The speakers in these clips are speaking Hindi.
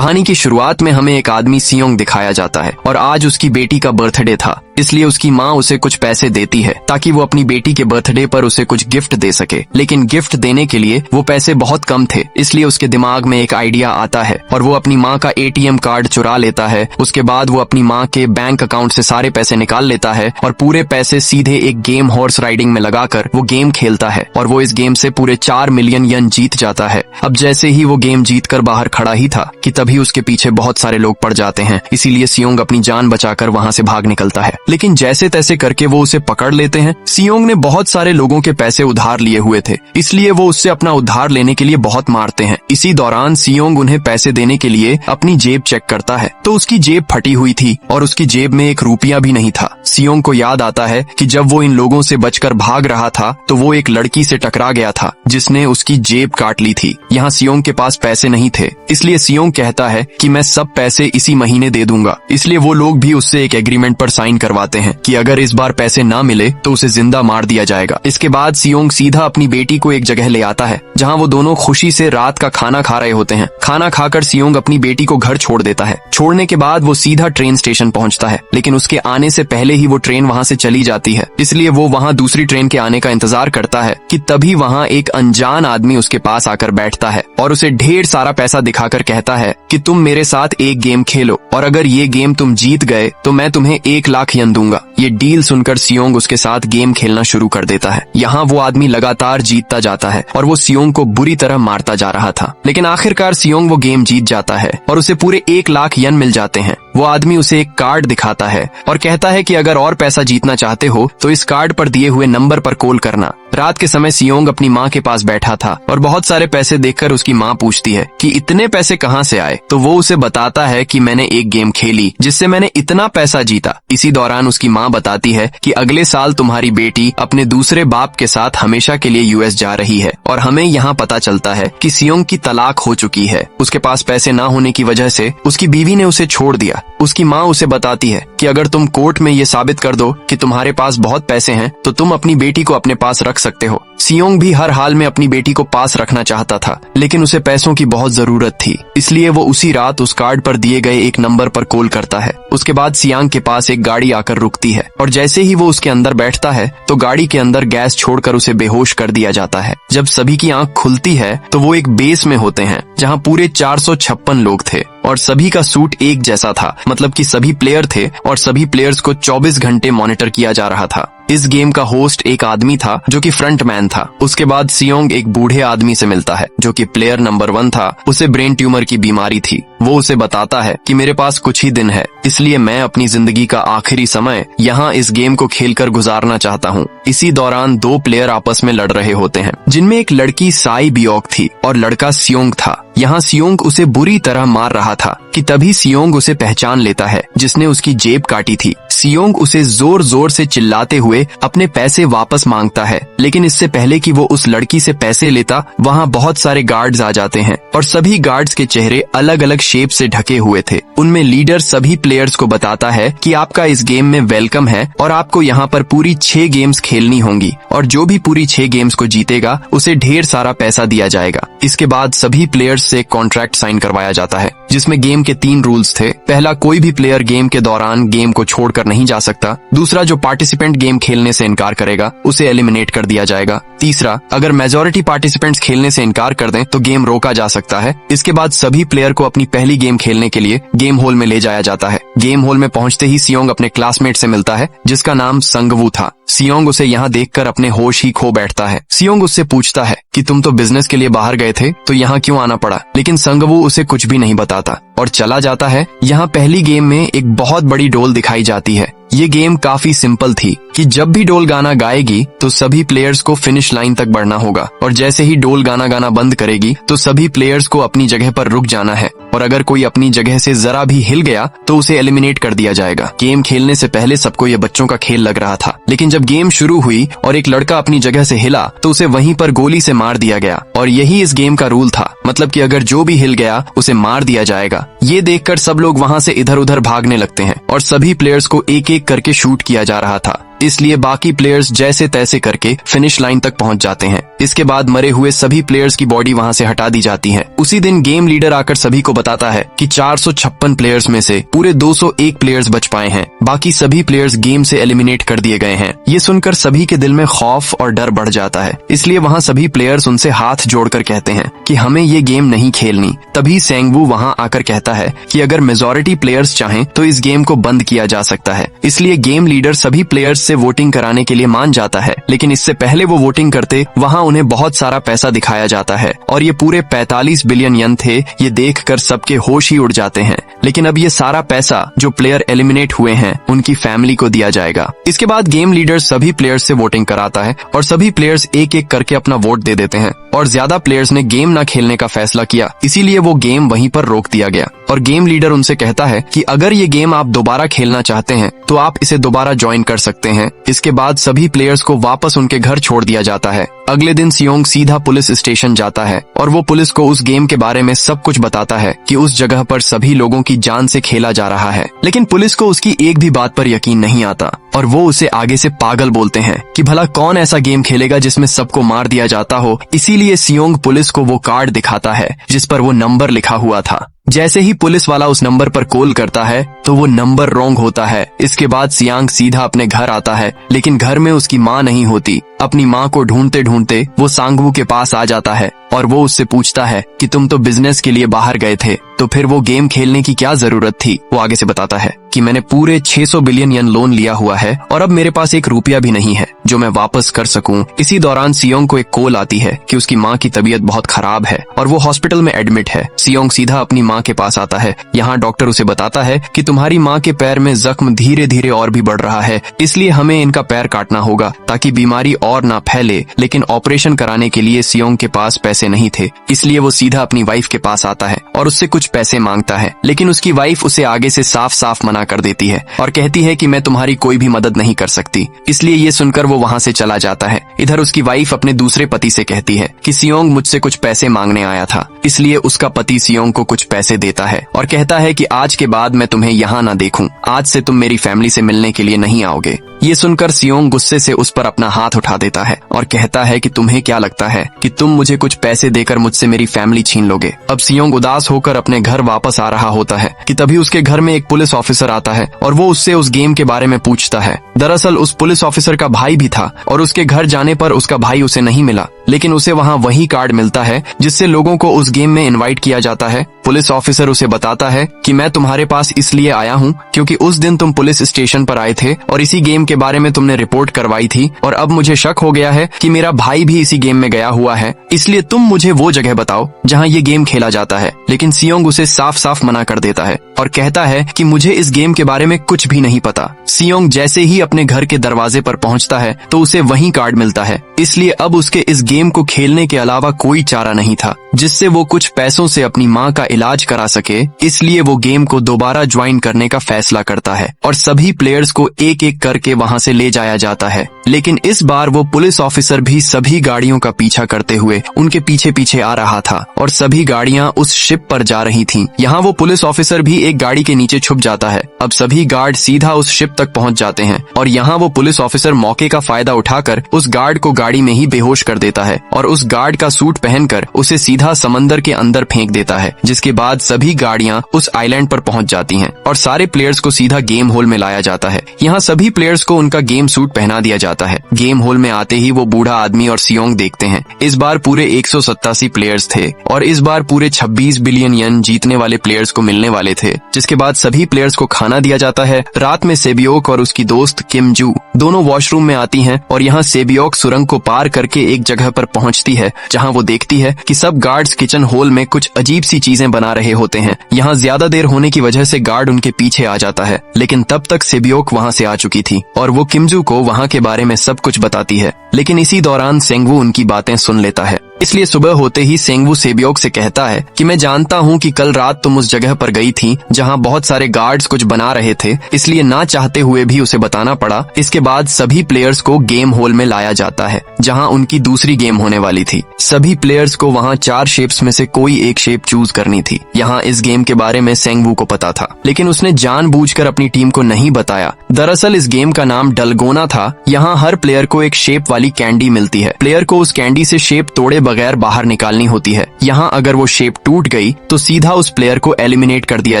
कहानी की शुरुआत में हमें एक आदमी सियोंग दिखाया जाता है और आज उसकी बेटी का बर्थडे था, इसलिए उसकी माँ उसे कुछ पैसे देती है ताकि वो अपनी बेटी के बर्थडे पर उसे कुछ गिफ्ट दे सके। लेकिन गिफ्ट देने के लिए वो पैसे बहुत कम थे, इसलिए उसके दिमाग में एक आइडिया आता है और वो अपनी माँ का एटीएम कार्ड चुरा लेता है। उसके बाद वो अपनी माँ के बैंक अकाउंट से सारे पैसे निकाल लेता है और पूरे पैसे सीधे एक गेम हॉर्स राइडिंग में लगाकर वो गेम खेलता है और वो इस गेम से पूरे 4 मिलियन यन जीत जाता है। अब जैसे ही वो गेम जीत कर बाहर खड़ा ही था कि तभी उसके पीछे बहुत सारे लोग पड़ जाते हैं, इसीलिए सियोंग अपनी जान बचाकर वहाँ से भाग निकलता है। लेकिन जैसे तैसे करके वो उसे पकड़ लेते हैं। सियोंग ने बहुत सारे लोगों के पैसे उधार लिए हुए थे, इसलिए वो उससे अपना उधार लेने के लिए बहुत मारते हैं। इसी दौरान सियोंग उन्हें पैसे देने के लिए अपनी जेब चेक करता है तो उसकी जेब फटी हुई थी और उसकी जेब में 1 रुपया भी नहीं था। सियोंग को याद आता है कि जब वो इन लोगों से बचकर भाग रहा था तो वो एक लड़की से टकरा गया था जिसने उसकी जेब काट ली थी। यहाँ सियोंग के पास पैसे नहीं थे, इसलिए सियोंग कहता है कि मैं सब पैसे इसी महीने दे दूंगा। इसलिए वो लोग भी उससे एक एग्रीमेंट पर साइन करवाते हैं कि अगर इस बार पैसे ना मिले तो उसे जिंदा मार दिया जाएगा। इसके बाद सियोंग सीधा अपनी बेटी को एक जगह ले आता है जहाँ वो दोनों खुशी से रात का खाना खा रहे होते हैं। खाना खाकर सियोंग अपनी बेटी को घर छोड़ देता है। छोड़ने के बाद वो सीधा ट्रेन स्टेशन पहुँचता है, लेकिन उसके आने से पहले ही वो ट्रेन वहाँ से चली जाती है, इसलिए वो वहाँ दूसरी ट्रेन के आने का इंतजार करता है कि तभी वहाँ एक अनजान आदमी उसके पास आकर बैठता है और उसे ढेर सारा पैसा दिखाकर कहता है कि तुम मेरे साथ एक गेम खेलो और अगर ये गेम तुम जीत गए तो मैं तुम्हें 1 लाख यन दूंगा। ये डील सुनकर सियोंग उसके साथ गेम खेलना शुरू कर देता है। यहाँ वो आदमी लगातार जीतता जाता है और वो सियोंग को बुरी तरह मारता जा रहा था, लेकिन आखिरकार सियोंग वो गेम जीत जाता है और उसे पूरे 1 लाख यन मिल जाते हैं। वो आदमी उसे एक कार्ड दिखाता है और कहता है कि अगर और पैसा जीतना चाहते हो तो इस कार्ड पर दिए हुए नंबर पर कॉल करना। रात के समय सियोंग अपनी माँ के पास बैठा था और बहुत सारे पैसे देखकर उसकी माँ पूछती है कि इतने पैसे कहाँ से आए, तो वो उसे बताता है कि मैंने एक गेम खेली जिससे मैंने इतना पैसा जीता। इसी दौरान उसकी माँ बताती है कि अगले साल तुम्हारी बेटी अपने दूसरे बाप के साथ हमेशा के लिए यूएस जा रही है और हमें यहाँ पता चलता है कि सियोंग की तलाक हो चुकी है। उसके पास पैसे ना होने की वजह से उसकी बीवी ने उसे छोड़ दिया। उसकी माँ उसे बताती है कि अगर तुम कोर्ट में ये साबित कर दो कि तुम्हारे पास बहुत पैसे हैं तो तुम अपनी बेटी को अपने पास रख सकते हो। सियोंग भी हर हाल में अपनी बेटी को पास रखना चाहता था, लेकिन उसे पैसों की बहुत जरूरत थी, इसलिए वो उसी रात उस कार्ड पर दिए गए एक नंबर पर कॉल करता है। उसके बाद सियांग के पास एक गाड़ी आकर रुकती है और जैसे ही वो उसके अंदर बैठता है तो गाड़ी के अंदर गैस छोड़कर उसे बेहोश कर दिया जाता है। जब सभी की आंख खुलती है तो वो एक बेस में होते हैं जहाँ पूरे 456 लोग थे और सभी का सूट एक जैसा था, मतलब कि सभी प्लेयर थे और सभी प्लेयर्स को 24 घंटे मॉनिटर किया जा रहा था। इस गेम का होस्ट एक आदमी था जो कि फ्रंट मैन था। उसके बाद सियोंग एक बूढ़े आदमी से मिलता है जो कि प्लेयर नंबर 1 था। उसे ब्रेन ट्यूमर की बीमारी थी। वो उसे बताता है कि मेरे पास कुछ ही दिन है, इसलिए मैं अपनी जिंदगी का आखिरी समय यहाँ इस गेम को खेलकर गुजारना चाहता हूँ। इसी दौरान 2 प्लेयर आपस में लड़ रहे होते हैं, जिनमें एक लड़की साई बियोक थी और लड़का सियोंग था। यहाँ सियोंग उसे बुरी तरह मार रहा था कि तभी सियोंग उसे पहचान लेता है जिसने उसकी जेब काटी थी। सियोंग उसे जोर जोर से चिल्लाते हुए अपने पैसे वापस मांगता है, लेकिन इससे पहले कि वो उस लड़की से पैसे लेता वहाँ बहुत सारे गार्ड्स आ जाते हैं और सभी गार्ड्स के चेहरे अलग अलग शेप से ढके हुए थे। उनमें लीडर सभी प्लेयर्स को बताता है कि आपका इस गेम में वेलकम है और आपको यहाँ पर पूरी 6 गेम्स खेलनी होंगी और जो भी पूरी 6 गेम्स को जीतेगा उसे ढेर सारा पैसा दिया जाएगा। इसके बाद सभी प्लेयर्स से कॉन्ट्रैक्ट साइन करवाया जाता है जिसमें गेम के 3 रूल्स थे। पहला, कोई भी प्लेयर गेम के दौरान गेम को छोड़कर नहीं जा सकता। दूसरा, जो पार्टिसिपेंट गेम खेलने से इनकार करेगा उसे एलिमिनेट कर दिया जाएगा। तीसरा, अगर मेजॉरिटी पार्टिसिपेंट्स खेलने से इनकार कर दें तो गेम रोका जा सकता है। इसके बाद सभी प्लेयर को अपनी पहली गेम खेलने के लिए गेम हॉल में ले जाया जाता है। गेम हॉल में पहुंचते ही सियोंग अपने क्लासमेट से मिलता है जिसका नाम संगवू था। सियोंग उसे यहाँ देखकर अपने होश ही खो बैठता है। सियोंग उससे पूछता है कि तुम तो बिजनेस के लिए बाहर गए थे तो यहाँ क्यों आना पड़ा, लेकिन संगवू उसे कुछ भी नहीं बताता और चला जाता है। यहाँ पहली गेम में एक बहुत बड़ी डोल दिखाई जाती है। ये गेम काफी सिंपल थी कि जब भी डोल गाना गाएगी तो सभी प्लेयर्स को फिनिश लाइन तक बढ़ना होगा और जैसे ही डोल गाना बंद करेगी तो सभी प्लेयर्स को अपनी जगह पर रुक जाना है और अगर कोई अपनी जगह से जरा भी हिल गया तो उसे एलिमिनेट कर दिया जाएगा। गेम खेलने से पहले सबको ये बच्चों का खेल लग रहा था, लेकिन जब गेम शुरू हुई और एक लड़का अपनी जगह से हिला तो उसे वहीं पर गोली से मार दिया गया और यही इस गेम का रूल था, मतलब कि अगर जो भी हिल गया उसे मार दिया जाएगा। ये देखकर सब लोग वहाँ से इधर उधर भागने लगते हैं और सभी प्लेयर्स को एक एक करके शूट किया जा रहा था, इसलिए बाकी प्लेयर्स जैसे तैसे करके फिनिश लाइन तक पहुंच जाते हैं। इसके बाद मरे हुए सभी प्लेयर्स की बॉडी वहाँ से हटा दी जाती है। उसी दिन गेम लीडर आकर सभी को बताता है कि 456 प्लेयर्स में से पूरे 201 प्लेयर्स बच पाए हैं, बाकी सभी प्लेयर्स गेम से एलिमिनेट कर दिए गए हैं। ये सुनकर सभी के दिल में खौफ और डर बढ़ जाता है, इसलिए वहाँ सभी प्लेयर्स उनसे हाथ जोड़कर कहते हैं कि हमें ये गेम नहीं खेलनी। तभी सेंगवू वहाँ आकर कहता है कि अगर मेजॉरिटी प्लेयर्स चाहें तो इस गेम को बंद किया जा सकता है। इसलिए गेम लीडर सभी प्लेयर्स से वोटिंग कराने के लिए मान जाता है, लेकिन इससे पहले वो वोटिंग करते वहाँ उन्हें बहुत सारा पैसा दिखाया जाता है और ये पूरे 45 बिलियन यन थे। ये देखकर सबके होश ही उड़ जाते हैं। लेकिन अब ये सारा पैसा जो प्लेयर एलिमिनेट हुए हैं उनकी फैमिली को दिया जाएगा। इसके बाद गेम लीडर सभी प्लेयर्स से वोटिंग कराता है और सभी प्लेयर्स एक एक करके अपना वोट दे देते हैं और ज्यादा प्लेयर्स ने गेम न खेलने का फैसला किया, इसीलिए वो गेम वहीं पर रोक दिया गया। और गेम लीडर उनसे कहता है कि अगर ये गेम आप दोबारा खेलना चाहते हैं तो आप इसे दोबारा ज्वाइन कर सकते हैं। इसके बाद सभी प्लेयर्स को वापस उनके घर छोड़ दिया जाता है। अगले दिन सियोंग सीधा पुलिस स्टेशन जाता है और वो पुलिस को उस गेम के बारे में सब कुछ बताता है कि उस जगह पर सभी लोगों की जान से खेला जा रहा है। लेकिन पुलिस को उसकी एक भी बात पर यकीन नहीं आता और वो उसे आगे से पागल बोलते हैं कि भला कौन ऐसा गेम खेलेगा जिसमें सबको मार दिया जाता हो। इसीलिए सियोंग पुलिस को वो कार्ड दिखाता है जिस पर वो नंबर लिखा हुआ था। जैसे ही पुलिस वाला उस नंबर पर कॉल करता है तो वो नंबर रॉन्ग होता है। इसके बाद सियांग सीधा अपने घर आता है, लेकिन घर में उसकी माँ नहीं होती। अपनी माँ को ढूंढते ढूंढते वो सांगवू के पास आ जाता है और वो उससे पूछता है कि तुम तो बिजनेस के लिए बाहर गए थे, तो फिर वो गेम खेलने की क्या जरूरत थी। वो आगे से बताता है कि मैंने पूरे 600 बिलियन यन लोन लिया हुआ है और अब मेरे पास 1 रुपया भी नहीं है जो मैं वापस कर सकूं। इसी दौरान सियोंग को एक कॉल आती है कि उसकी माँ की तबीयत बहुत खराब है और वो हॉस्पिटल में एडमिट है। सियोंग सीधा अपनी माँ के पास आता है। यहाँ डॉक्टर उसे बताता है कि तुम्हारी माँ के पैर में जख्म धीरे धीरे और भी बढ़ रहा है, इसलिए हमें इनका पैर काटना होगा ताकि बीमारी और ना फैले। लेकिन ऑपरेशन कराने के लिए सियोंग के पास पैसे नहीं थे, इसलिए वो सीधा अपनी वाइफ के पास आता है और उससे कुछ पैसे मांगता है। लेकिन उसकी वाइफ उसे आगे से साफ साफ मना कर देती है और कहती है कि मैं तुम्हारी कोई भी मदद नहीं कर सकती। इसलिए ये सुनकर वो वहाँ से चला जाता है। इधर उसकी वाइफ अपने दूसरे पति से कहती है कि सियोंग मुझसे कुछ पैसे मांगने आया था, इसलिए उसका पति सियोंग को कुछ पैसे देता है और कहता है कि आज के बाद मैं तुम्हें यहाँ ना देखूं, आज से तुम मेरी फैमिली से मिलने के लिए नहीं आओगे। ये सुनकर सियोंग गुस्से से उस पर अपना हाथ उठा देता है और कहता है कि तुम्हें क्या लगता है कि तुम मुझे कुछ पैसे देकर मुझसे मेरी फैमिली छीन लोगे। अब सियोंग उदास होकर अपने घर वापस आ रहा होता है कि तभी उसके घर में एक पुलिस ऑफिसर आता है और वो उससे उस गेम के बारे में पूछता है। दरअसल उस पुलिस ऑफिसर का भाई भी था और उसके घर जाने पर उसका भाई उसे नहीं मिला, लेकिन उसे वहाँ वही कार्ड मिलता है जिससे लोगों को उस गेम में इनवाइट किया जाता है। पुलिस ऑफिसर उसे बताता है कि मैं तुम्हारे पास इसलिए आया हूँ क्योंकि उस दिन तुम पुलिस स्टेशन पर आए थे और इसी गेम के बारे में तुमने रिपोर्ट करवाई थी और अब मुझे शक हो गया है कि मेरा भाई भी इसी गेम में गया हुआ है, इसलिए तुम मुझे वो जगह बताओ जहाँ ये गेम खेला जाता है। लेकिन सियोंग उसे साफ साफ मना कर देता है और कहता है कि मुझे इस गेम के बारे में कुछ भी नहीं पता। सियोंग जैसे ही अपने घर के दरवाजे पर पहुंचता है तो उसे वही कार्ड मिलता है, इसलिए अब उसके इस गेम को खेलने के अलावा कोई चारा नहीं था जिससे वो कुछ पैसों से अपनी माँ का इलाज करा सके। इसलिए वो गेम को दोबारा ज्वाइन करने का फैसला करता है और सभी प्लेयर्स को एक एक करके वहाँ से ले जाया जाता है। लेकिन इस बार वो पुलिस ऑफिसर भी सभी गाड़ियों का पीछा करते हुए उनके पीछे पीछे आ रहा था और सभी गाड़ियां उस शिप पर जा रही थीं। यहाँ वो पुलिस ऑफिसर भी एक गाड़ी के नीचे छुप जाता है। अब सभी गार्ड सीधा उस शिप तक पहुँच जाते हैं और यहाँ वो पुलिस ऑफिसर मौके का फायदा उठाकर उस गार्ड को गाड़ी में ही बेहोश कर देता है और उस गार्ड का सूट पहनकर उसे सीधा समंदर के अंदर फेंक देता है। जिसके बाद सभी गाड़ियां उस आइलैंड पर पहुंच जाती हैं और सारे प्लेयर्स को सीधा गेम होल में लाया जाता है। यहाँ सभी प्लेयर्स को उनका गेम सूट पहना दिया जाता है। गेम होल में आते ही वो बूढ़ा आदमी और सियोंग देखते हैं। इस बार पूरे 187 प्लेयर्स थे और इस बार पूरे 26 बिलियन यन जीतने वाले प्लेयर्स को मिलने वाले थे। जिसके बाद सभी प्लेयर्स को खाना दिया जाता है। रात में सेबियोक और उसकी दोस्त किम जू दोनों वॉशरूम में आती हैं और यहाँ सेबियोक सुरंग को पार करके एक जगह पर पहुँचती है जहाँ वो देखती है कि सब गार्ड्स किचन होल में कुछ अजीब सी चीजें बना रहे होते हैं। यहाँ ज्यादा देर होने की वजह से गार्ड उनके पीछे आ जाता है, लेकिन तब तक सेबियोक वहाँ से आ चुकी थी और वो किमजू को वहाँ के बारे में सब कुछ बताती है। लेकिन इसी दौरान सेंगवू उनकी बातें सुन लेता है इसलिए सुबह होते ही सेंगवू सेबियोक से कहता है कि मैं जानता हूँ कि कल रात तुम उस जगह पर गई थी जहाँ बहुत सारे गार्ड्स कुछ बना रहे थे, इसलिए ना चाहते हुए भी उसे बताना पड़ा। इसके बाद सभी प्लेयर्स को गेम हॉल में लाया जाता है जहाँ उनकी दूसरी गेम होने वाली थी। सभी प्लेयर्स को वहाँ 4 शेप्स में से कोई एक शेप चूज करनी थी। यहाँ इस गेम के बारे में सेंगवू को पता था, लेकिन उसने जानबूझकर अपनी टीम को नहीं बताया। दरअसल इस गेम का नाम डलगोना था। यहाँ हर प्लेयर को एक शेप वाली कैंडी मिलती है। प्लेयर को उस कैंडी से शेप तोड़े बगैर बाहर निकालनी होती है। यहाँ अगर वो शेप टूट गई तो सीधा उस प्लेयर को एलिमिनेट कर दिया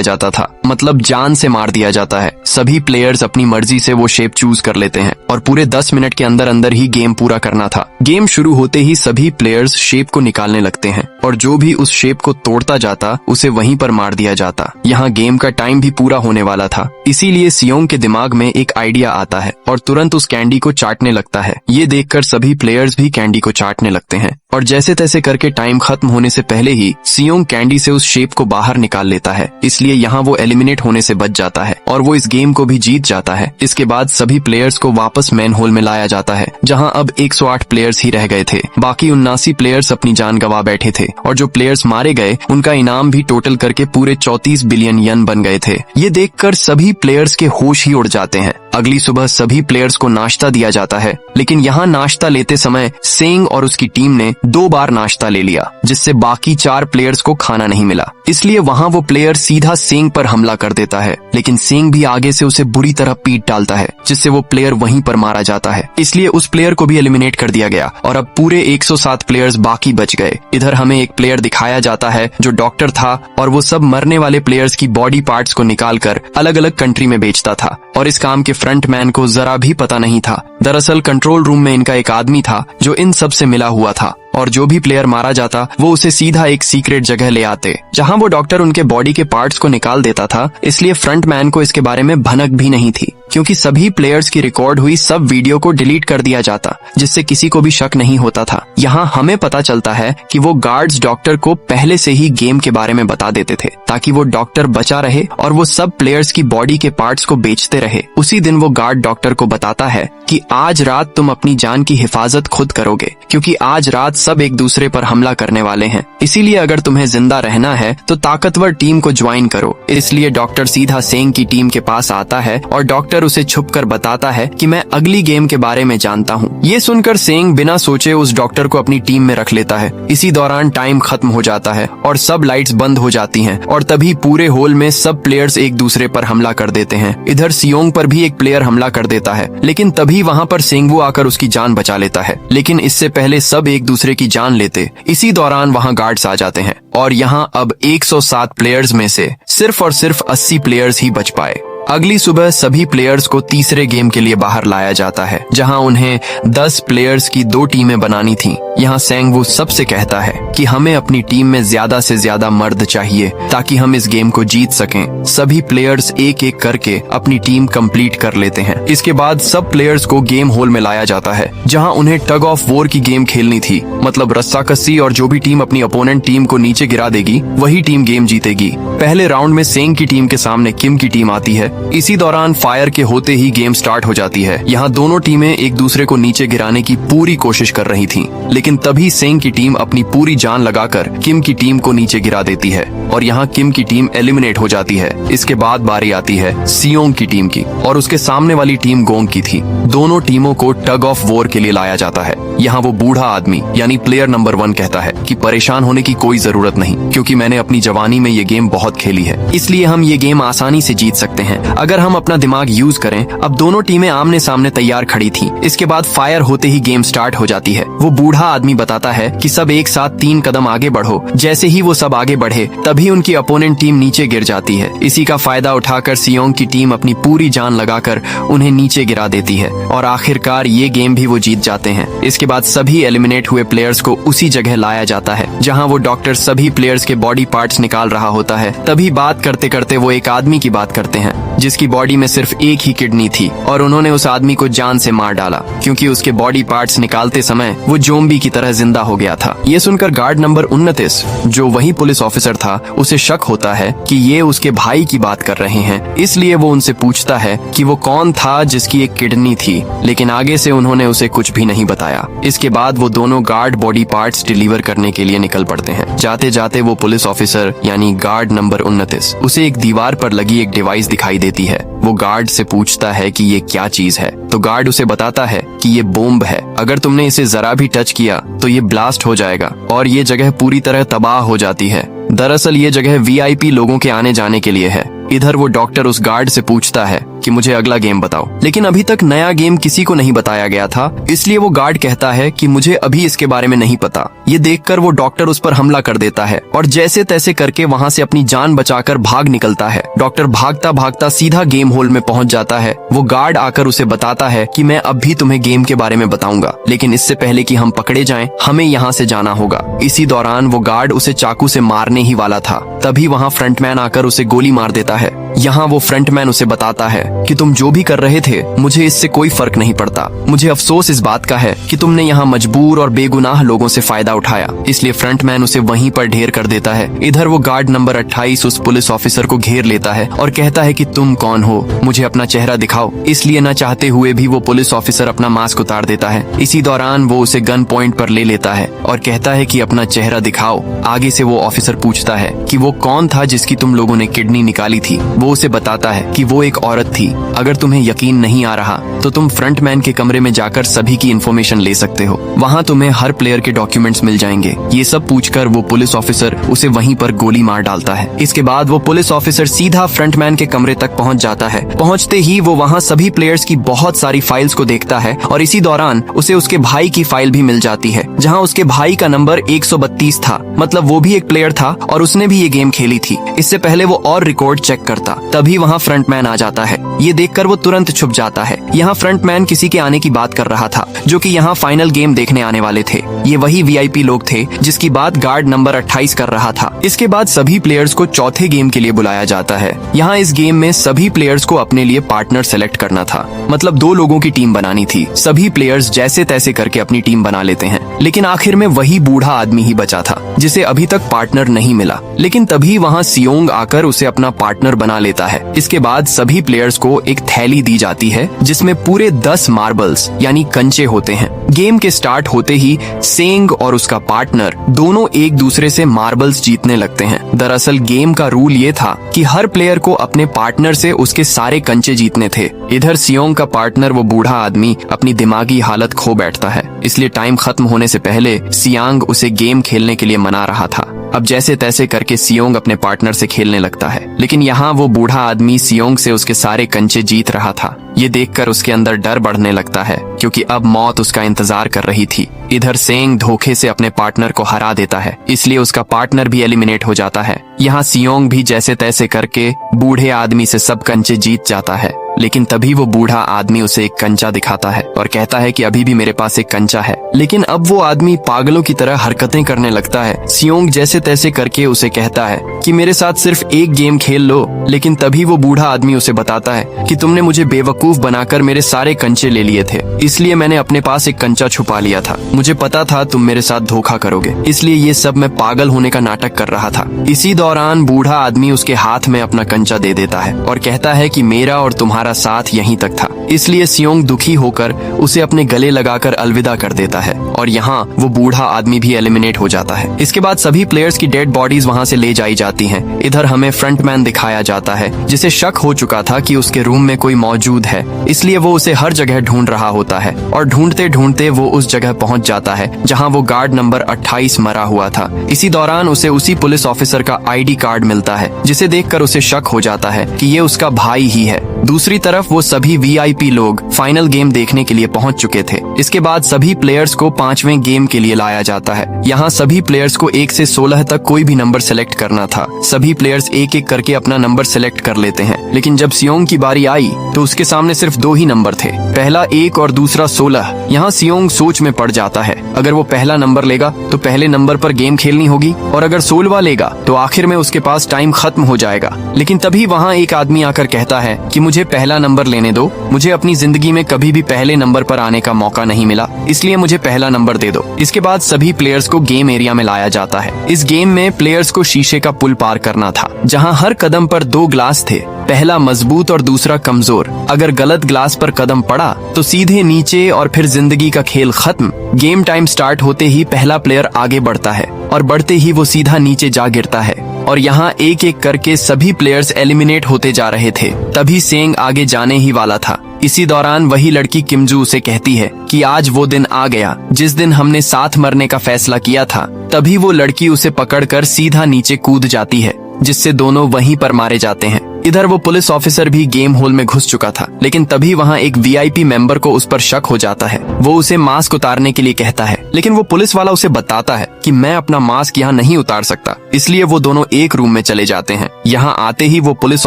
जाता था, मतलब जान से मार दिया जाता है। सभी प्लेयर्स अपनी मर्जी से वो शेप चूज कर लेते हैं और पूरे 10 मिनट के अंदर अंदर ही गेम पूरा करना था। गेम शुरू होते ही सभी प्लेयर्स शेप को निकालने लगते हैं और जो भी उस शेप को तोड़ता जाता उसे वहीं पर मार दिया जाता। यहाँ गेम का टाइम भी पूरा होने वाला था, इसीलिए सियोंग के दिमाग में एक आइडिया आता है और तुरंत उस कैंडी को चाटने लगता है। ये देखकर सभी प्लेयर्स भी कैंडी को चाटने लगते हैं और जैसे तैसे करके टाइम खत्म होने से पहले ही सियोंग कैंडी से उस शेप को बाहर निकाल लेता है। इसलिए यहाँ वो एलिमिनेट होने से बच जाता है और वो इस गेम को भी जीत जाता है। इसके बाद सभी प्लेयर्स को वापस मैन होल में लाया जाता है जहाँ अब 108 प्लेयर्स ही रह गए थे। बाकी 79 प्लेयर्स अपनी जान गंवा बैठे थे और जो प्लेयर्स मारे गए उनका इनाम भी टोटल करके पूरे 34 बिलियन यन बन गए थे। ये देखकर सभी प्लेयर्स के होश ही उड़ जाते हैं। अगली सुबह सभी प्लेयर्स को नाश्ता दिया जाता है, लेकिन यहाँ नाश्ता लेते समय सेंग और उसकी टीम ने 2 बार नाश्ता ले लिया, जिससे बाकी 4 प्लेयर्स को खाना नहीं मिला। इसलिए वहाँ वो प्लेयर सीधा सेंग पर हमला कर देता है, लेकिन सेंग भी आगे से उसे बुरी तरह पीट डालता है, जिससे वो प्लेयर वहीं पर मारा जाता है। इसलिए उस प्लेयर को भी एलिमिनेट कर दिया गया और अब पूरे 107 प्लेयर्स बाकी बच गए। इधर हमें एक प्लेयर दिखाया जाता है जो डॉक्टर था और वो सब मरने वाले प्लेयर्स की बॉडी पार्ट्स को निकालकर अलग अलग कंट्री में बेचता था और इस काम के फ्रंटमैन को जरा भी पता नहीं था। दरअसल कंट्रोल रूम में इनका एक आदमी था जो इन सब से मिला हुआ था और जो भी प्लेयर मारा जाता वो उसे सीधा एक सीक्रेट जगह ले आते जहां वो डॉक्टर उनके बॉडी के पार्ट्स को निकाल देता था। इसलिए फ्रंटमैन को इसके बारे में भनक भी नहीं थी, क्योंकि सभी प्लेयर्स की रिकॉर्ड हुई सब वीडियो को डिलीट कर दिया जाता, जिससे किसी को भी शक नहीं होता था। यहाँ हमें पता चलता है कि वो गार्ड्स डॉक्टर को पहले से ही गेम के बारे में बता देते थे ताकि वो डॉक्टर बचा रहे और वो सब प्लेयर्स की बॉडी के पार्ट्स को बेचते रहे। उसी दिन वो गार्ड डॉक्टर को बताता है कि आज रात तुम अपनी जान की हिफाजत खुद करोगे, क्योंकि आज रात सब एक दूसरे पर हमला करने वाले हैं। इसीलिए अगर तुम्हें जिंदा रहना है तो ताकतवर टीम को ज्वाइन करो। इसलिए डॉक्टर सीधा सेंग की टीम के पास आता है और डॉक्टर उसे छुपकर बताता है कि मैं अगली गेम के बारे में जानता हूँ। ये सुनकर सेंग बिना सोचे उस डॉक्टर को अपनी टीम में रख लेता है। इसी दौरान टाइम खत्म हो जाता है और सब लाइट्स बंद हो जाती हैं और तभी पूरे होल में सब प्लेयर्स एक दूसरे पर हमला कर देते हैं। इधर सियोंग पर भी एक प्लेयर हमला कर देता है, लेकिन तभी वहाँ पर सेंगवू आकर उसकी जान बचा लेता है, लेकिन इससे पहले सब एक दूसरे की जान लेते। इसी दौरान वहाँ गार्ड्स आ जाते हैं और यहाँ अब 107 प्लेयर्स में से सिर्फ और सिर्फ 80 प्लेयर्स ही बच पाए। अगली सुबह सभी प्लेयर्स को तीसरे गेम के लिए बाहर लाया जाता है, जहां उन्हें 10 प्लेयर्स की 2 टीमें बनानी थी। यहाँ सेंगवू सबसे कहता है कि हमें अपनी टीम में ज्यादा से ज्यादा मर्द चाहिए ताकि हम इस गेम को जीत सकें। सभी प्लेयर्स एक एक करके अपनी टीम कंप्लीट कर लेते हैं। इसके बाद सब प्लेयर्स को गेम हॉल में लाया जाता है, जहाँ उन्हें टग ऑफ वॉर की गेम खेलनी थी, मतलब रस्साकसी, और जो भी टीम अपनी अपोनेंट टीम को नीचे गिरा देगी वही टीम गेम जीतेगी। पहले राउंड में सेंग की टीम के सामने किम की टीम आती है। इसी दौरान फायर के होते ही गेम स्टार्ट हो जाती है। यहाँ दोनों टीमें एक दूसरे को नीचे गिराने की पूरी कोशिश कर रही थीं, लेकिन तभी सेंग की टीम अपनी पूरी जान लगाकर किम की टीम को नीचे गिरा देती है और यहाँ किम की टीम एलिमिनेट हो जाती है। इसके बाद बारी आती है सियोंग की टीम की और उसके सामने वाली टीम गोंग की थी। दोनों टीमों को टग ऑफ वॉर के लिए लाया जाता है। यहाँ वो बूढ़ा आदमी यानी प्लेयर नंबर 1 कहता है कि परेशान होने की कोई जरूरत नहीं, क्योंकि मैंने अपनी जवानी में ये गेम बहुत खेली है, इसलिए हम ये गेम आसानी से जीत सकते हैं अगर हम अपना दिमाग यूज करें। अब दोनों टीमें आमने सामने तैयार खड़ी थी। इसके बाद फायर होते ही गेम स्टार्ट हो जाती है। वो बूढ़ा आदमी बताता है कि सब एक साथ 3 कदम आगे बढ़ो। जैसे ही वो सब आगे बढ़े तभी उनकी अपोनेंट टीम नीचे गिर जाती है। इसी का फायदा उठाकर सियोंग की टीम अपनी पूरी जान लगाकर उन्हें नीचे गिरा देती है और आखिरकार ये गेम भी वो जीत जाते हैं। इसके बाद सभी एलिमिनेट हुए प्लेयर्स को उसी जगह लाया जाता है जहाँ वो डॉक्टर सभी प्लेयर्स के बॉडी पार्ट्स निकाल रहा होता है। तभी बात करते करते वो एक आदमी की बात करते हैं जिसकी बॉडी में सिर्फ एक ही किडनी थी और उन्होंने उस आदमी को जान से मार डाला क्योंकि उसके बॉडी पार्ट्स निकालते समय वो ज़ॉम्बी की तरह जिंदा हो गया था। ये सुनकर गार्ड नंबर 29, जो वही पुलिस ऑफिसर था, उसे शक होता है कि ये उसके भाई की बात कर रहे हैं। इसलिए वो उनसे पूछता है कि वो कौन था जिसकी एक किडनी थी, लेकिन आगे से उन्होंने उसे कुछ भी नहीं बताया। इसके बाद वो दोनों गार्ड बॉडी पार्ट्स डिलीवर करने के लिए निकल पड़ते हैं। जाते जाते वो पुलिस ऑफिसर यानी गार्ड नंबर 29 उसे एक दीवार पर लगी एक डिवाइस दिखाई देती है। वो गार्ड से पूछता है कि ये क्या चीज है, तो गार्ड उसे बताता है कि ये बॉम्ब है। अगर तुमने इसे जरा भी टच किया तो ये ब्लास्ट हो जाएगा और ये जगह पूरी तरह तबाह हो जाती है। दरअसल ये जगह वीआईपी लोगों के आने जाने के लिए है। इधर वो डॉक्टर उस गार्ड से पूछता है कि मुझे अगला गेम बताओ, लेकिन अभी तक नया गेम किसी को नहीं बताया गया था, इसलिए वो गार्ड कहता है कि मुझे अभी इसके बारे में नहीं पता। ये देखकर वो डॉक्टर उस पर हमला कर देता है और जैसे तैसे करके वहाँ से अपनी जान बचाकर भाग निकलता है। डॉक्टर भागता भागता सीधा गेम हॉल में पहुँच जाता है। वो गार्ड आकर उसे बताता है कि मैं अब भी तुम्हें गेम के बारे में बताऊंगा, लेकिन इससे पहले कि हम पकड़े जाएं, हमें यहाँ से जाना होगा। इसी दौरान वो गार्ड उसे चाकू से मारने ही वाला था, तभी वहाँ फ्रंटमैन आकर उसे गोली मार देता है। यहाँ वो फ्रंटमैन उसे बताता है कि तुम जो भी कर रहे थे मुझे इससे कोई फर्क नहीं पड़ता। मुझे अफसोस इस बात का है कि तुमने यहाँ मजबूर और बेगुनाह लोगों से फायदा उठाया, इसलिए फ्रंटमैन उसे वहीं पर ढेर कर देता है। इधर वो गार्ड नंबर 28 उस पुलिस ऑफिसर को घेर लेता है और कहता है कि तुम कौन हो, मुझे अपना चेहरा दिखाओ। इसलिए न चाहते हुए भी वो पुलिस ऑफिसर अपना मास्क उतार देता है। इसी दौरान वो उसे गन पॉइंट पर ले लेता है और कहता है कि अपना चेहरा दिखाओ। आगे से वो ऑफिसर पूछता है कि वो कौन था जिसकी तुम लोगों ने किडनी निकाली थी। वो उसे बताता है कि वो एक औरत थी। अगर तुम्हें यकीन नहीं आ रहा तो तुम फ्रंटमैन के कमरे में जाकर सभी की इन्फॉर्मेशन ले सकते हो, वहाँ तुम्हें हर प्लेयर के डॉक्यूमेंट्स मिल जाएंगे। ये सब पूछकर वो पुलिस ऑफिसर उसे वहीं पर गोली मार डालता है। इसके बाद वो पुलिस ऑफिसर सीधा फ्रंटमैन के कमरे तक पहुँच जाता है। पहुँचते ही वो वहाँ सभी प्लेयर्स की बहुत सारी फाइल्स को देखता है और इसी दौरान उसे उसके भाई की फाइल भी मिल जाती है, जहाँ उसके भाई का नंबर 132 था। मतलब वो भी एक प्लेयर था और उसने भी ये गेम खेली थी। इससे पहले वो और रिकॉर्ड चेक करता, तभी वहाँ फ्रंटमैन आ जाता है। ये देखकर वो तुरंत छुप जाता है। यहाँ फ्रंटमैन किसी के आने की बात कर रहा था जो कि यहाँ फाइनल गेम देखने आने वाले थे। ये वही वीआईपी लोग थे जिसकी बात गार्ड नंबर 28 कर रहा था। इसके बाद सभी प्लेयर्स को चौथे गेम के लिए बुलाया जाता है। यहाँ इस गेम में सभी प्लेयर्स को अपने लिए पार्टनर सेलेक्ट करना था, मतलब 2 लोगों की टीम बनानी थी। सभी प्लेयर्स जैसे तैसे करके अपनी टीम बना लेते हैं, लेकिन आखिर में वही बूढ़ा आदमी ही बचा था जिसे अभी तक पार्टनर नहीं मिला। लेकिन तभी वहाँ सियोंग आकर उसे अपना पार्टनर बना लेता है। इसके बाद सभी प्लेयर्स को एक थैली दी जाती है जिसमें पूरे 10 मार्बल्स यानी कंचे होते हैं। गेम के स्टार्ट होते ही सेंग और उसका पार्टनर दोनों एक दूसरे से मार्बल्स जीतने लगते हैं। दरअसल गेम का रूल ये था कि हर प्लेयर को अपने पार्टनर से उसके सारे कंचे जीतने थे। इधर सियोंग का पार्टनर वो बूढ़ा आदमी अपनी दिमागी हालत खो बैठता है, इसलिए टाइम खत्म होने से पहले सियांग उसे गेम खेलने के लिए मना रहा था। अब जैसे तैसे करके सियोंग अपने पार्टनर से खेलने लगता है, लेकिन यहाँ वो बूढ़ा आदमी सियोंग से उसके सारे कंचे जीत रहा था। ये देखकर उसके अंदर डर बढ़ने लगता है क्योंकि अब मौत उसका इंतजार कर रही थी। इधर सेंग धोखे से अपने पार्टनर को हरा देता है, इसलिए उसका पार्टनर भी एलिमिनेट हो जाता है। यहाँ सियोंग भी जैसे तैसे करके बूढ़े आदमी से सब कंचे जीत जाता है, लेकिन तभी वो बूढ़ा आदमी उसे एक कंचा दिखाता है और कहता है कि अभी भी मेरे पास एक कंचा है। लेकिन अब वो आदमी पागलों की तरह हरकतें करने लगता है। सियोंग जैसे तैसे करके उसे कहता है कि मेरे साथ सिर्फ एक गेम खेल लो, लेकिन तभी वो बूढ़ा आदमी उसे बताता है कि तुमने मुझे बेवकूफ बनाकर मेरे सारे कंचे ले लिए थे, इसलिए मैंने अपने पास एक कंचा छुपा लिया था। मुझे पता था तुम मेरे साथ धोखा करोगे, इसलिए ये सब मैं पागल होने का नाटक कर रहा था। इसी दौरान बूढ़ा आदमी उसके हाथ में अपना कंचा दे देता है और कहता है कि मेरा और तुम्हारा साथ यहीं तक था। इसलिए सियोंग दुखी होकर उसे अपने गले लगाकर अलविदा कर देता है और यहाँ वो बूढ़ा आदमी भी एलिमिनेट हो जाता है। इसके बाद सभी प्लेयर्स की डेड बॉडीज वहाँ से ले जाई जाती हैं। इधर हमें फ्रंटमैन दिखाया जाता है जिसे शक हो चुका था कि उसके रूम में कोई मौजूद है, इसलिए वो उसे हर जगह ढूंढ रहा होता है और ढूंढते ढूंढते वो उस जगह पहुँच जाता है जहाँ वो गार्ड नंबर 28 मरा हुआ था। इसी दौरान उसे उसी पुलिस ऑफिसर का ID कार्ड मिलता है, जिसे देखकर उसे शक हो जाता है कि ये उसका भाई ही है। दूसरी तरफ वो सभी VIP लोग फाइनल गेम देखने के लिए पहुंच चुके थे। इसके बाद सभी प्लेयर्स को 5वें गेम के लिए लाया जाता है। यहाँ सभी प्लेयर्स को 1 से 16 तक कोई भी नंबर सेलेक्ट करना था। सभी प्लेयर्स एक एक करके अपना नंबर सेलेक्ट कर लेते हैं, लेकिन जब सियोंग की बारी आई तो उसके सामने सिर्फ 2 ही नंबर थे, पहला 1 और दूसरा 16। यहाँ सियोंग सोच में पड़ जाता है। अगर वो पहला नंबर लेगा तो पहले नंबर पर गेम खेलनी होगी, और अगर 16वां लेगा तो आखिर में उसके पास टाइम खत्म हो जाएगा। लेकिन तभी वहाँ एक आदमी आकर कहता है कि मुझे पहला नंबर लेने दो, मुझे अपनी जिंदगी में कभी भी पहले नंबर पर आने का मौका नहीं मिला, इसलिए मुझे पहला नंबर दे दो। इसके बाद सभी प्लेयर्स को गेम एरिया में लाया जाता है। इस गेम में प्लेयर्स को शीशे का पुल पार करना था, जहाँ हर कदम पर 2 ग्लास थे, पहला मजबूत और दूसरा कमजोर। अगर गलत ग्लास पर कदम पड़ा तो सीधे नीचे और फिर जिंदगी का खेल खत्म। गेम टाइम स्टार्ट होते ही पहला प्लेयर आगे बढ़ता है और बढ़ते ही वो सीधा नीचे जा गिरता है, और यहाँ एक एक करके सभी प्लेयर्स एलिमिनेट होते जा रहे थे। तभी सेंग आगे जाने ही वाला था। इसी दौरान वही लड़की किमजू उसे कहती है कि आज वो दिन आ गया जिस दिन हमने साथ मरने का फैसला किया था। तभी वो लड़की उसे पकड़कर सीधा नीचे कूद जाती है, जिससे दोनों वहीं पर मारे जाते हैं। इधर वो पुलिस ऑफिसर भी गेम हॉल में घुस चुका था, लेकिन तभी वहाँ एक वीआईपी मेंबर को उस पर शक हो जाता है। वो उसे मास्क उतारने के लिए कहता है, लेकिन वो पुलिस वाला उसे बताता है कि मैं अपना मास्क यहाँ नहीं उतार सकता। इसलिए वो दोनों एक रूम में चले जाते हैं। यहाँ आते ही वो पुलिस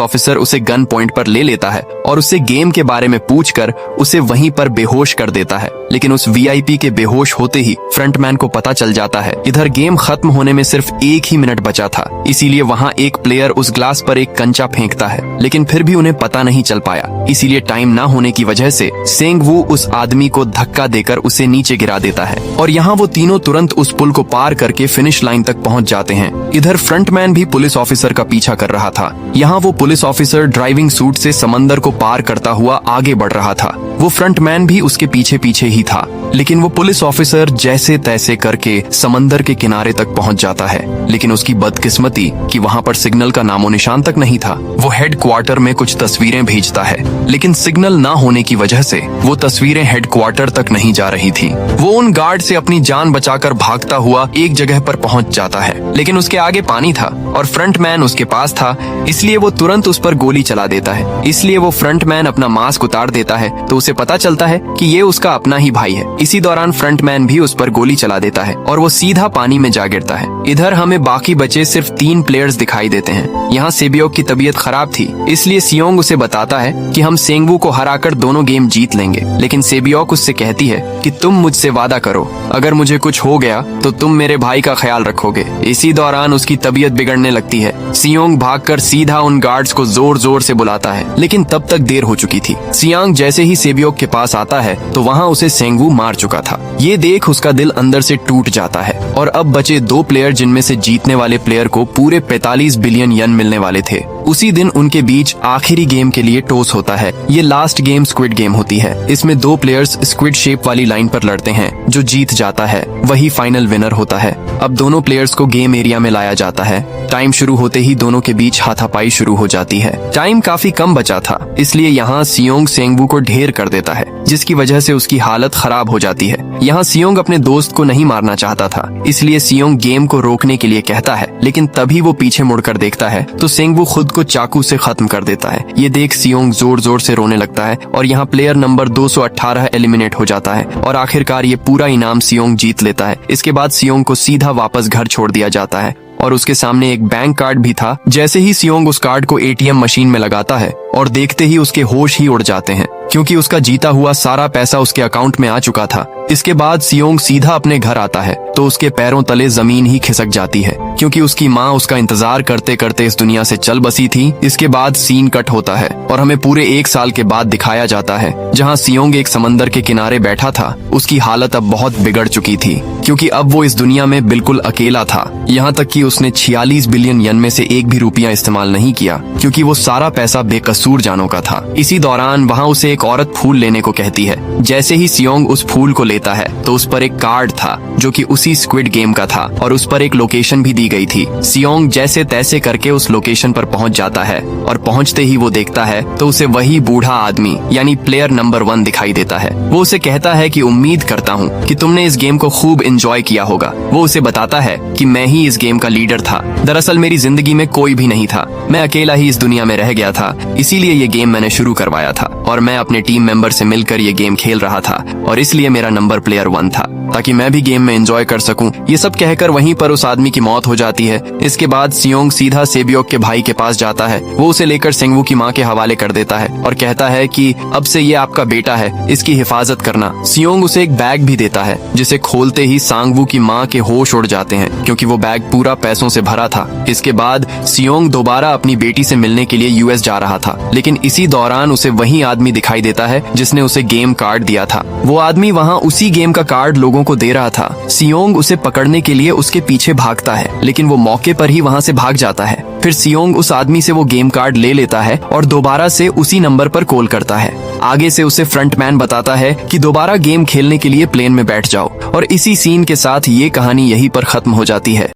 ऑफिसर उसे गन पॉइंट पर ले लेता है और उससे गेम के बारे में पूछकर उसे वहीं पर बेहोश कर देता है। लेकिन उस वीआईपी के बेहोश होते ही फ्रंटमैन को पता चल जाता है। इधर गेम खत्म होने में सिर्फ 1 ही मिनट बचा था, इसीलिए वहाँ एक प्लेयर उस ग्लास पर एक कंचा फेंकता है, लेकिन फिर भी उन्हें पता नहीं चल पाया। इसीलिए टाइम ना होने की वजह से सेंग वू उस आदमी को धक्का देकर उसे नीचे गिरा देता है, और यहाँ वो तीनों तुरंत उस पुल को पार करके फिनिश लाइन तक पहुँच जाते हैं। इधर फ्रंटमैन भी पुलिस ऑफिसर का पीछा कर रहा था। यहाँ वो पुलिस ऑफिसर ड्राइविंग सूट से समंदर को पार करता हुआ आगे बढ़ रहा था। वो फ्रंटमैन भी उसके पीछे पीछे ही था, लेकिन वो पुलिस ऑफिसर जैसे तैसे करके समंदर के किनारे तक पहुंच जाता है। लेकिन उसकी बदकिस्मती कि वहां पर सिग्नल का नामो निशान तक नहीं था। वो हेडक्वार्टर में कुछ तस्वीरें भेजता है, लेकिन सिग्नल ना होने की वजह से वो तस्वीरें हेडक्वार्टर तक नहीं जा रही थी। वो उन गार्ड से अपनी जान बचाकर भागता हुआ एक जगह पर पहुंच जाता है, लेकिन उसके आगे पानी था और फ्रंटमैन उसके पास था, इसलिए वो तुरंत उस पर गोली चला देता है। इसलिए वो फ्रंटमैन अपना मास्क उतार देता है तो उसे पता चलता है कि ये उसका अपना ही भाई है। इसी दौरान फ्रंटमैन भी उस पर गोली चला देता है और वो सीधा पानी में जा गिरता है। इधर हमें बाकी बचे सिर्फ 3 प्लेयर्स दिखाई देते हैं। यहाँ सेबियोक की तबीयत खराब थी, इसलिए सियोंग उसे बताता है कि हम सेंगवू को हराकर दोनों गेम जीत लेंगे। लेकिन सेबियोक उससे कहती है कि तुम मुझसे वादा करो, अगर मुझे कुछ हो गया तो तुम मेरे भाई का ख्याल रखोगे। इसी दौरान उसकी तबीयत बिगड़ने लगती है। सियोंग भागकर सीधा उन गार्ड्स को जोर जोर से बुलाता है, लेकिन तब तक देर हो चुकी थी। सियांग जैसे ही सेबियोक के पास आता है तो वहाँ उसे सेंगवू मार चुका था। ये देख उसका दिल अंदर से टूट जाता है, और अब बचे 2 प्लेयर जिनमें से जीतने वाले प्लेयर को पूरे 45 बिलियन यन मिलने वाले थे। उसी दिन उनके बीच आखिरी गेम के लिए टॉस होता है। ये लास्ट गेम स्क्विड गेम होती है। इसमें 2 प्लेयर्स स्क्विड शेप वाली लाइन पर लड़ते हैं। जो जीत जाता है वही फाइनल विनर होता है। अब दोनों प्लेयर्स को गेम एरिया में लाया जाता है। टाइम शुरू होते ही दोनों के बीच हाथापाई शुरू हो जाती है। टाइम काफी कम बचा था, इसलिए यहाँ सियोंग सेंगवू को ढेर कर देता है, जिसकी वजह से उसकी हालत खराब हो जाती है। यहाँ सियोंग अपने दोस्त को नहीं मारना चाहता था, इसलिए सियोंग गेम को रोकने के लिए कहता है, लेकिन तभी वो पीछे मुड़कर देखता है तो सेंगवू खुद को चाकू से खत्म कर देता है। ये देख सियोंग जोर जोर से रोने लगता है, और यहाँ प्लेयर नंबर 218 एलिमिनेट हो जाता है, और आखिरकार ये पूरा इनाम सियोंग जीत लेता है। इसके बाद सियोंग को सीधा वापस घर छोड़ दिया जाता है, और उसके सामने एक बैंक कार्ड भी था। जैसे ही सियोंग उस कार्ड को एटीएम मशीन में लगाता है, और देखते ही उसके होश ही उड़ जाते हैं, क्योंकि उसका जीता हुआ सारा पैसा उसके अकाउंट में आ चुका था। इसके बाद सियोंग सीधा अपने घर आता है तो उसके पैरों तले जमीन ही खिसक जाती है, क्योंकि उसकी माँ उसका इंतजार करते करते इस दुनिया से चल बसी थी। इसके बाद सीन कट होता है और हमें पूरे 1 साल के बाद दिखाया जाता है, जहाँ सियोंग एक समंदर के किनारे बैठा था। उसकी हालत अब बहुत बिगड़ चुकी थी, क्योंकि अब वो इस दुनिया में बिल्कुल अकेला था। यहाँ तक कि उसने 46 बिलियन यन में से 1 भी रुपया इस्तेमाल नहीं किया, क्योंकि वो सारा पैसा बेकसूर जानों का था। इसी दौरान वहाँ उसे एक औरत फूल लेने को कहती है। जैसे ही सियोंग उस फूल को लेता है तो उस पर एक कार्ड था, जो कि उसी स्क्विड गेम का था, और उस पर एक लोकेशन भी दी गई थी। सियोंग जैसे तैसे करके उस लोकेशन पर पहुंच जाता है, और पहुंचते ही वो देखता है तो उसे वही बूढ़ा आदमी यानी प्लेयर नंबर 1 दिखाई देता है। वो उसे कहता है कि उम्मीद करता हूँ कि तुमने इस गेम को खूब एंजॉय किया होगा। वो उसे बताता है कि मैं ही इस गेम का लीडर था। दरअसल मेरी जिंदगी में कोई भी नहीं था, मैं अकेला ही इस दुनिया में रह गया था, इसीलिए ये गेम मैंने शुरू करवाया था, और मैं अपने टीम मेंबर से मिलकर ये गेम खेल रहा था, और इसलिए मेरा नंबर प्लेयर 1 था। ताकि मैं भी गेम में एंजॉय कर सकूं। ये सब कहकर वहीं पर उस आदमी की मौत हो जाती है। इसके बाद सियोंग सीधा सेबियोक के भाई के पास जाता है। वो उसे लेकर सेंगवू की माँ के हवाले कर देता है और कहता है कि अब से ये आपका बेटा है, इसकी हिफाजत करना। सियोंग उसे एक बैग भी देता है, जिसे खोलते ही सांगवू की माँ के होश उड़ जाते हैं, क्योंकि वो बैग पूरा पैसों से भरा था। इसके बाद सियोंग दोबारा अपनी बेटी से मिलने के लिए यूएस जा रहा था, लेकिन इसी दौरान उसे वही आदमी दिखाई देता है जिसने उसे गेम कार्ड दिया था। वो आदमी वहाँ उसी गेम का कार्ड लोगों को दे रहा था। सियोंग उसे पकड़ने के लिए उसके पीछे भागता है, लेकिन वो मौके पर ही वहाँ से भाग जाता है। फिर सियोंग उस आदमी से वो गेम कार्ड ले लेता है और दोबारा से उसी नंबर पर कॉल करता है। आगे से उसे फ्रंटमैन बताता है कि दोबारा गेम खेलने के लिए प्लेन में बैठ जाओ, और इसी सीन के साथ ये कहानी यहीं पर खत्म हो जाती है।